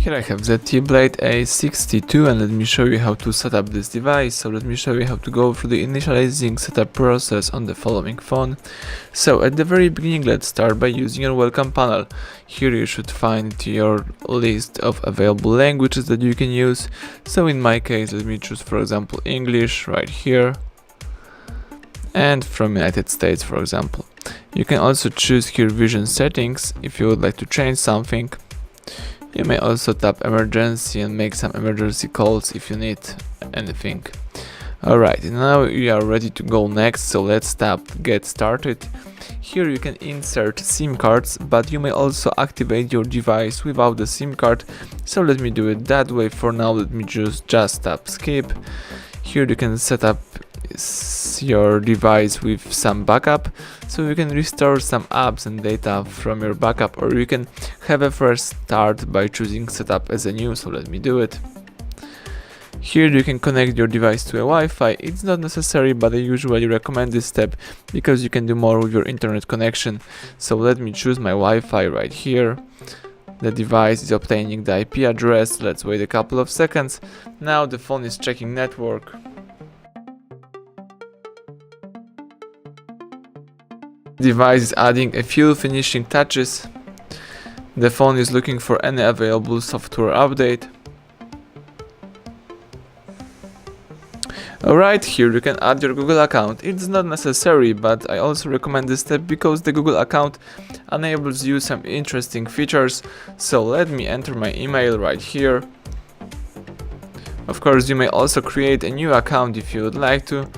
Here I have ZTE Blade A602 and let me show you how to set up this device. So let me show you how to go through the initializing setup process on the following phone. So at the very beginning, let's start by using your welcome panel. Here you should find your list of available languages that you can use. So in my case, let me choose for example English right here, and from United States for example. You can also choose here vision settings if you would like to change something. You may also tap emergency and make some emergency calls if you need anything. Alright, now we are ready to go next, so let's tap get started. Here you can insert SIM cards, but you may also activate your device without the SIM card, so let me do it that way. For now, let me just tap skip. Here you can set up your device with some backup, so you can restore some apps and data from your backup, or you can have a fresh start by choosing setup as a new, so let me do it. Here you can connect your device to a Wi-Fi. It's not necessary, but I usually recommend this step because you can do more with your internet connection. So let me choose my Wi-Fi right here. The device is obtaining the IP address. Let's wait a couple of seconds. Now the phone is checking network. The device is adding a few finishing touches. The phone is looking for any available software update. Alright, here you can add your Google account. It's not necessary, but I also recommend this step because the Google account enables you some interesting features. So let me enter my email right here. Of course, you may also create a new account if you would like to,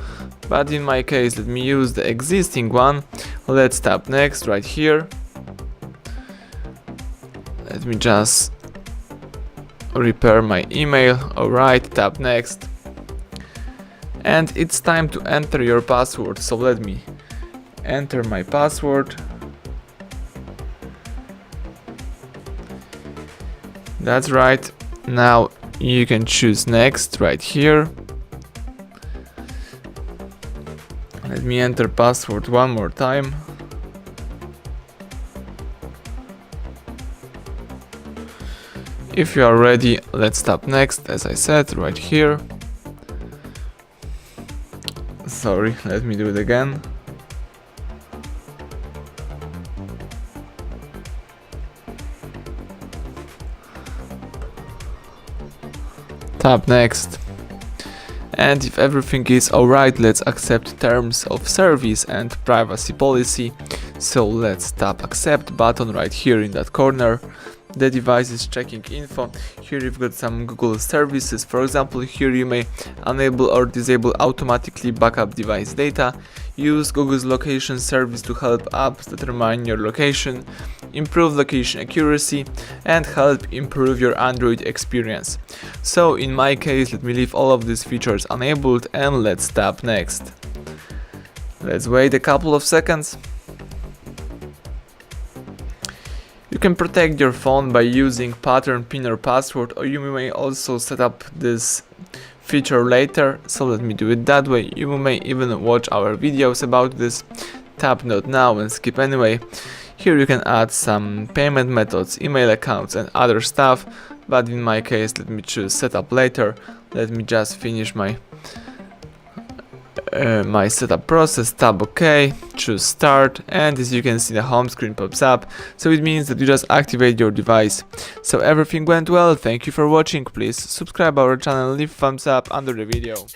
but in my case, let me use the existing one. Let's tap next right here. Let me just repair my email. Alright, tap next. And it's time to enter your password, so let me enter my password. That's right. Now you can choose next right here. Let me enter password one more time. If you are ready, let's tap next, as I said, right here. Sorry, let me do it again. Tap next. And if everything is alright, let's accept terms of service and privacy policy. So let's tap accept button right here in that corner. The device is checking info. Here you've got some Google services. For example, here you may enable or disable automatically backup device data, use Google's location service to help apps determine your location, improve location accuracy, and help improve your Android experience. So in my case, let me leave all of these features enabled and let's tap next. Let's wait a couple of seconds. You can protect your phone by using pattern pin or password, or you may also set up this feature later, so let me do it that way. You may even watch our videos about this. Tap not now and skip anyway. Here you can add some payment methods, email accounts and other stuff, but in my case let me choose setup later. Let me just finish my setup process, tap OK, choose start, and as you can see the home screen pops up, so it means that you just activate your device. So everything went well. Thank you for watching. Please subscribe our channel, leave thumbs up under the video.